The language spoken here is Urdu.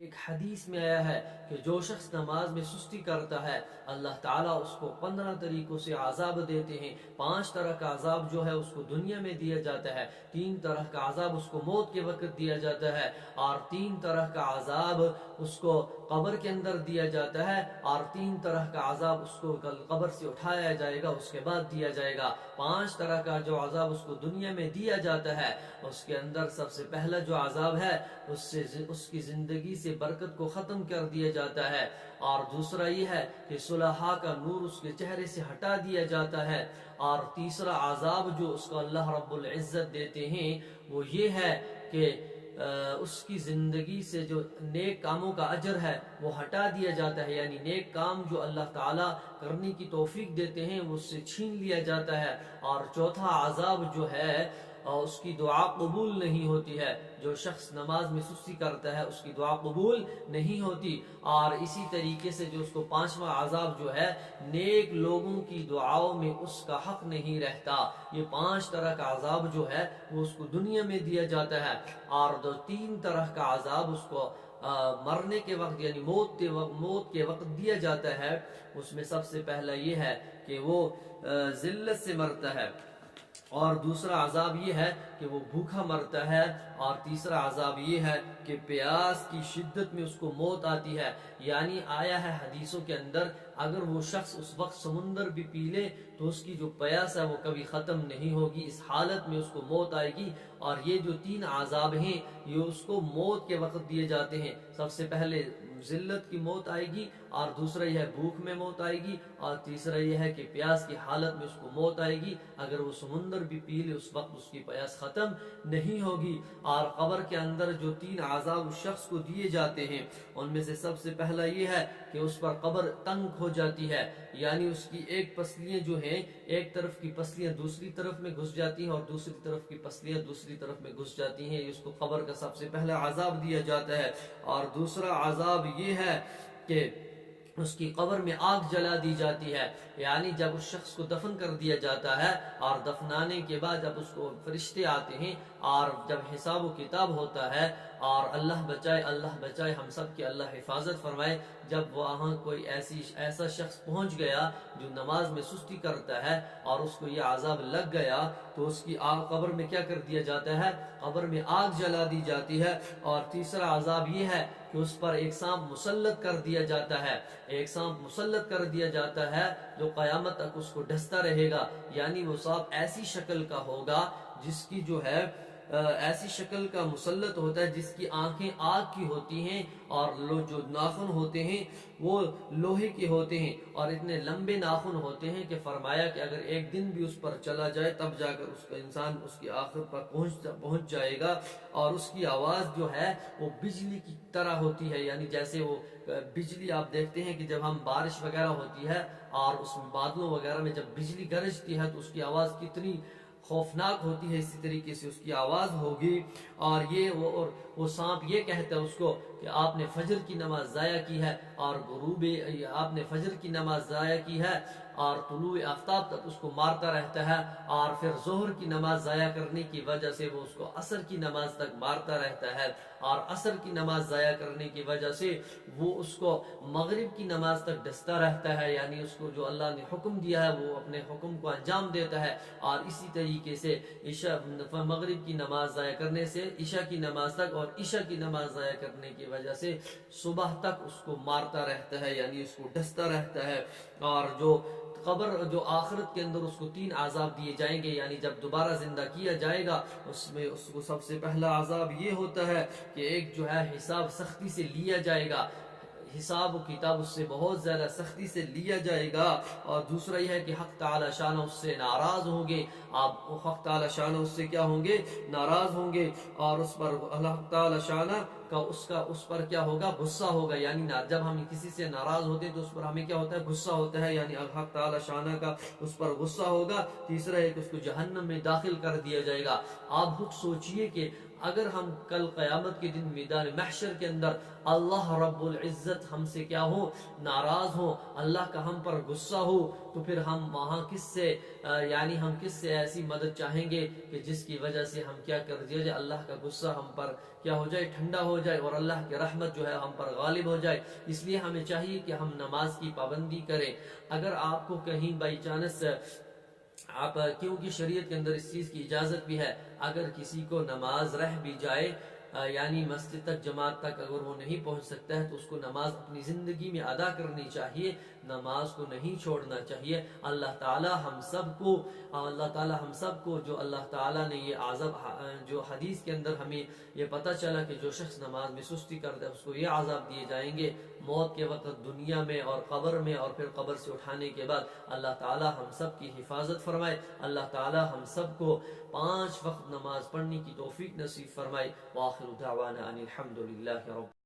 ایک حدیث میں آیا ہے کہ جو شخص نماز میں سستی کرتا ہے اللہ تعالیٰ اس کو 15 طریقوں سے عذاب دیتے ہیں۔ 5 طرح کا عذاب جو ہے اس کو دنیا میں دیا جاتا ہے، 3 طرح کا عذاب اس کو موت کے وقت دیا جاتا ہے، اور 3 طرح کا عذاب اس کو قبر کے اندر دیا جاتا ہے، اور 3 طرح کا عذاب اس کو قبر سے اٹھایا جائے گا، اس کے بعد دیا جائے گا۔ 5 طرح کا جو عذاب اس کو دنیا میں دیا جاتا ہے، اس کے اندر سب سے پہلا جو عذاب ہے اس کی زندگی سے برکت کو ختم کر دیا جاتا ہے، اور دوسرا یہ ہے کہ صلحاء کا نور اس کے چہرے سے ہٹا دیا جاتا ہے، اور تیسرا عذاب جو اس کو اللہ رب العزت دیتے ہیں وہ یہ ہے کہ اس کی زندگی سے جو نیک کاموں کا اجر ہے وہ ہٹا دیا جاتا ہے، یعنی نیک کام جو اللہ تعالیٰ کرنے کی توفیق دیتے ہیں وہ اس سے چھین لیا جاتا ہے۔ اور چوتھا عذاب جو ہے اس کی دعا قبول نہیں ہوتی ہے، جو شخص نماز میں سستی کرتا ہے اس کی دعا قبول نہیں ہوتی۔ اور اسی طریقے سے جو اس کو 5واں عذاب جو ہے نیک لوگوں کی دعاؤں میں اس کا حق نہیں رہتا۔ یہ 5 طرح کا عذاب جو ہے وہ اس کو دنیا میں دیا جاتا ہے، اور 3 طرح کا عذاب اس کو مرنے کے وقت یعنی موت کے وقت دیا جاتا ہے۔ اس میں سب سے پہلا یہ ہے کہ وہ ذلت سے مرتا ہے، اور دوسرا عذاب یہ ہے کہ وہ بھوکا مرتا ہے، اور تیسرا عذاب یہ ہے کہ پیاس کی شدت میں اس کو موت آتی ہے۔ یعنی آیا ہے حدیثوں کے اندر اگر وہ شخص اس وقت سمندر بھی پی لے تو اس کی جو پیاس ہے وہ کبھی ختم نہیں ہوگی، اس حالت میں اس کو موت آئے گی۔ اور یہ جو 3 عذاب ہیں یہ اس کو موت کے وقت دیے جاتے ہیں۔ سب سے پہلے ذلت کی موت آئے گی، اور دوسرا یہ ہے بھوک میں موت آئے گی، اور تیسرا یہ ہے کہ پیاس کی حالت میں اس کو موت آئے گی۔ اگر وہ سمندر بھی پی لے اس وقت اس کی پیاس ختم نہیں ہوگی۔ اور قبر کے اندر جو 3 عذاب اس شخص کو دیے جاتے ہیں ان میں سے سب سے پہلا یہ ہے کہ اس پر قبر تنگ ہو جاتی ہے، یعنی اس کی ایک پسلیاں جو ہیں ایک طرف کی پسلیاں دوسری طرف میں گھس جاتی ہیں، اور دوسری طرف کی پسلیاں دوسری طرف میں گھس جاتی ہیں۔ اس کو قبر کا سب سے پہلا عذاب دیا جاتا ہے۔ اور دوسرا عذاب یہ ہے کہ اس کی قبر میں آگ جلا دی جاتی ہے، یعنی جب اس شخص کو دفن کر دیا جاتا ہے اور دفنانے کے بعد جب اس کو فرشتے آتے ہیں اور جب حساب و کتاب ہوتا ہے، اور اللہ بچائے ہم سب کی اللہ حفاظت فرمائے، جب وہاں کوئی ایسا شخص پہنچ گیا جو نماز میں سستی کرتا ہے اور اس کو یہ عذاب لگ گیا تو اس کی قبر میں کیا کر دیا جاتا ہے؟ قبر میں آگ جلا دی جاتی ہے۔ اور تیسرا عذاب یہ ہے کہ اس پر ایک سانپ مسلط کر دیا جاتا ہے، ایک سانپ مسلط کر دیا جاتا ہے جو قیامت تک اس کو ڈستا رہے گا، یعنی وہ سانپ ایسی شکل کا ہوگا جس کی جو ہے ایسی شکل کا مسلط ہوتا ہے جس کی آنکھیں آگ کی ہوتی ہیں، اور جو ناخن ہوتے ہیں وہ لوہے کے ہوتے ہیں، اور اتنے لمبے ناخن ہوتے ہیں کہ فرمایا کہ اگر ایک دن بھی اس پر چلا جائے تب جا کر اس کا انسان اس کی آخر پر پہنچ جائے گا۔ اور اس کی آواز جو ہے وہ بجلی کی طرح ہوتی ہے، یعنی جیسے وہ بجلی آپ دیکھتے ہیں کہ جب ہم بارش وغیرہ ہوتی ہے اور اس میں بادلوں وغیرہ میں جب بجلی گرجتی ہے تو اس کی آواز کتنی خوفناک ہوتی ہے، اسی طریقے سے اس کی آواز ہوگی۔ اور وہ سانپ یہ کہتا ہے اس کو کہ آپ نے فجر کی نماز ضائع کی ہے، اور آپ نے فجر کی نماز ضائع کی ہے، اور طلوع آفتاب تک اس کو مارتا رہتا ہے، اور پھر ظہر کی نماز ضائع کرنے کی وجہ سے وہ اس کو عصر کی نماز تک مارتا رہتا ہے، اور عصر کی نماز ضائع کرنے کی وجہ سے وہ اس کو مغرب کی نماز تک ڈستا رہتا ہے، یعنی اس کو جو اللہ نے حکم دیا ہے وہ اپنے حکم کو انجام دیتا ہے۔ اور اسی طریقے سے مغرب کی نماز ضائع کرنے سے عشاء کی نماز تک، اور عشاء کی نماز ضائع کرنے کی وجہ سے صبح تک اس کو مارتا رہتا ہے، یعنی اس کو ڈستا رہتا ہے۔ اور جو آخرت کے اندر اس کو 3 عذاب دیے جائیں گے، یعنی جب دوبارہ زندہ کیا جائے گا اس میں اس کو سب سے پہلا عذاب یہ ہوتا ہے کہ ایک جو ہے حساب سختی سے لیا جائے گا، حساب و کتاب اس سے بہت زیادہ سختی سے لیا جائے گا۔ اور دوسرا یہ ہے کہ حق تعالی شانہ اس سے ناراض ہوں گے، حق تعالی شانہ اس سے کیا ہوں گے؟ ناراض ہوں گے، اور اس پر اللہ تعالی شانہ کا اس پر کیا ہوگا؟ غصہ ہوگا، یعنی جب ہم کسی سے ناراض ہوتے ہیں تو اس پر ہمیں کیا ہوتا ہے؟ غصہ ہوتا ہے، یعنی حق تعالی شانہ کا اس پر غصہ ہوگا۔ تیسرا ہے کہ اس کو جہنم میں داخل کر دیا جائے گا۔ آپ خود سوچئے کہ اگر ہم کل قیامت کے دن میدان محشر کے اندر اللہ رب العزت ہم سے کیا ہو ناراض ہو, اللہ کا ہم پر غصہ ہو, تو پھر ہم وہاں کس سے یعنی ہم کس سے ایسی مدد چاہیں گے کہ جس کی وجہ سے ہم کیا کر دیا جائے, اللہ کا غصہ ہم پر کیا ہو جائے ٹھنڈا ہو جائے اور اللہ کی رحمت جو ہے ہم پر غالب ہو جائے. اس لیے ہمیں چاہیے کہ ہم نماز کی پابندی کریں. اگر آپ کو کہیں بائی چانس آپ, کیونکہ شریعت کے اندر اس چیز کی اجازت بھی ہے, اگر کسی کو نماز رہ بھی جائے یعنی مسجد تک جماعت تک اگر وہ نہیں پہنچ سکتا ہے تو اس کو نماز اپنی زندگی میں ادا کرنی چاہیے, نماز کو نہیں چھوڑنا چاہیے. اللہ تعالی ہم سب کو جو اللہ تعالی نے یہ عذاب جو حدیث کے اندر ہمیں یہ پتہ چلا کہ جو شخص نماز میں سستی کرتا ہے اس کو یہ عذاب دیے جائیں گے موت کے وقت دنیا میں اور قبر میں, اور پھر قبر سے اٹھانے کے بعد. اللہ تعالی ہم سب کی حفاظت فرمائے. اللہ تعالی ہم سب کو 5 وقت نماز پڑھنے کی توفیق نصیب فرمائے. وآخر دعوانا ان الحمد للہ رب